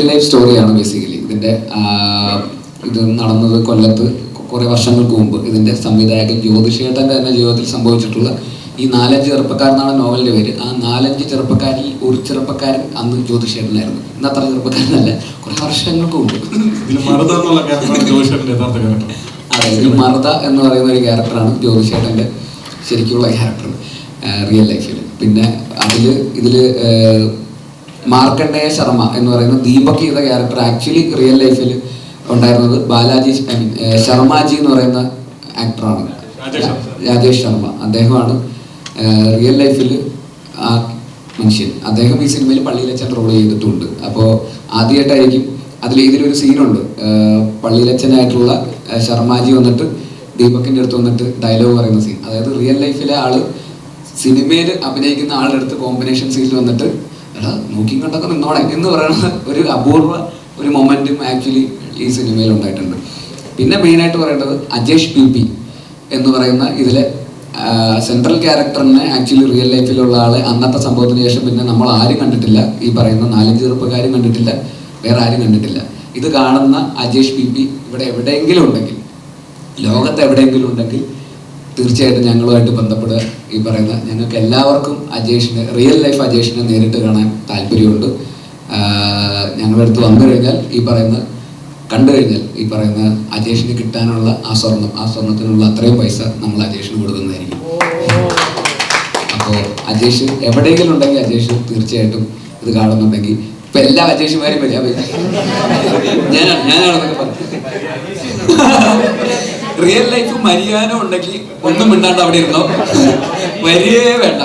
Real life സ്റ്റോറിയാണ് basically. ഇത് നടന്നത് കൊല്ലത്ത് കുറേ വർഷങ്ങൾക്ക് മുമ്പ്. ഇതിൻ്റെ സംവിധായകൻ ജ്യോതിഷേട്ടൻ്റെ തന്നെ ജീവിതത്തിൽ സംഭവിച്ചിട്ടുള്ള ഈ 4-5 ചെറുപ്പക്കാരെന്നാണ് നോവലിൻ്റെ പേര്. ആ 4-5 ചെറുപ്പക്കാരിൽ ഒരു ചെറുപ്പക്കാരൻ അന്ന് ജ്യോതിഷേട്ടനായിരുന്നു. ഇന്ന് അത്ര ചെറുപ്പക്കാരനല്ല, കുറേ വർഷങ്ങൾക്ക് മുമ്പ്. അതെ, ഇതിൽ മറുത എന്ന് പറയുന്ന ഒരു ക്യാരക്ടറാണ് ജ്യോതിഷേട്ടൻ്റെ ശരിക്കുള്ള ക്യാരക്ടർ റിയൽ ലൈഫിൽ. പിന്നെ ഇതിൽ മാർക്കണ്ഡേയ ശർമ്മ എന്ന് പറയുന്ന ദീപക് ചെയ്ത ക്യാരക്ടർ ആക്ച്വലി റിയൽ ലൈഫിൽ ഉണ്ടായിരുന്നത് ശർമാജി എന്ന് പറയുന്ന ആക്ടറാണ്, രാജേഷ് ശർമ്മ. അദ്ദേഹമാണ് റിയൽ ലൈഫിൽ ആ മനുഷ്യൻ. അദ്ദേഹം ഈ സിനിമയിൽ പള്ളിയിലച്ഛൻ റോൾ ചെയ്തിട്ടുണ്ട്. അപ്പോൾ ആദ്യമായിട്ടായിരിക്കും ഇതിലൊരു സീനുണ്ട്, പള്ളിയിലച്ഛനായിട്ടുള്ള ശർമാജി വന്നിട്ട് ദീപകിൻ്റെ അടുത്ത് വന്നിട്ട് ഡയലോഗ് പറയുന്ന സീൻ. അതായത് റിയൽ ലൈഫിലെ ആള് സിനിമയിൽ അഭിനയിക്കുന്ന ആളുടെ അടുത്ത് കോമ്പിനേഷൻ സീനിൽ വന്നിട്ട് എടാ നോക്കി കണ്ടൊക്കെ നിന്നോടെ എന്ന് പറയുന്ന ഒരു അപൂർവ ഒരു മൊമെന്റും ആക്ച്വലി ഈ സിനിമയിൽ ഉണ്ടായിട്ടുണ്ട്. പിന്നെ മെയിനായിട്ട് പറയേണ്ടത് അജേഷ് പി എന്ന് പറയുന്ന ഇതിലെ സെൻട്രൽ ക്യാരക്ടറിനെ ആക്ച്വലി റിയൽ ലൈഫിലുള്ള ആളെ അന്നത്തെ സംഭവത്തിന് ശേഷം പിന്നെ നമ്മൾ ആരും കണ്ടിട്ടില്ല. ഈ പറയുന്ന 4-5 ചെറുപ്പക്കാരും കണ്ടിട്ടില്ല, വേറെ ആരും കണ്ടിട്ടില്ല. ഇത് കാണുന്ന അജേഷ് പി ഇവിടെ എവിടെയെങ്കിലും ഉണ്ടെങ്കിൽ, ലോകത്ത് എവിടെയെങ്കിലും ഉണ്ടെങ്കിൽ തീർച്ചയായിട്ടും ഞങ്ങളുമായിട്ട് ബന്ധപ്പെടുക. ഈ പറയുന്ന ഞങ്ങൾക്ക് എല്ലാവർക്കും റിയൽ ലൈഫ് അജേഷിനെ നേരിട്ട് കാണാൻ താല്പര്യമുണ്ട്. ഞങ്ങളുടെ അടുത്ത് വന്നു കഴിഞ്ഞാൽ കണ്ടു കഴിഞ്ഞാൽ ഈ പറയുന്ന അജേഷിന് കിട്ടാനുള്ള ആ സ്വർണത്തിനുള്ള അത്രയും പൈസ നമ്മൾ അജേഷിന് കൊടുക്കുന്നതായിരിക്കും. അപ്പോൾ അജേഷ് എവിടെയെങ്കിലും ഉണ്ടെങ്കിൽ അജേഷ് തീർച്ചയായിട്ടും ഇത് കാണുന്നുണ്ടെങ്കിൽ ഇപ്പൊ എല്ലാ അജേഷുമാരും വരിക, ഞാനാണെന്നൊക്കെ പറഞ്ഞു. റിയൽ ലൈഫ് മരിയാനോ ഉണ്ടെങ്കിൽ ഒന്നും മിണ്ടാണ്ട് അവിടെ ഇരുന്നോ, വരികയേ വേണ്ട.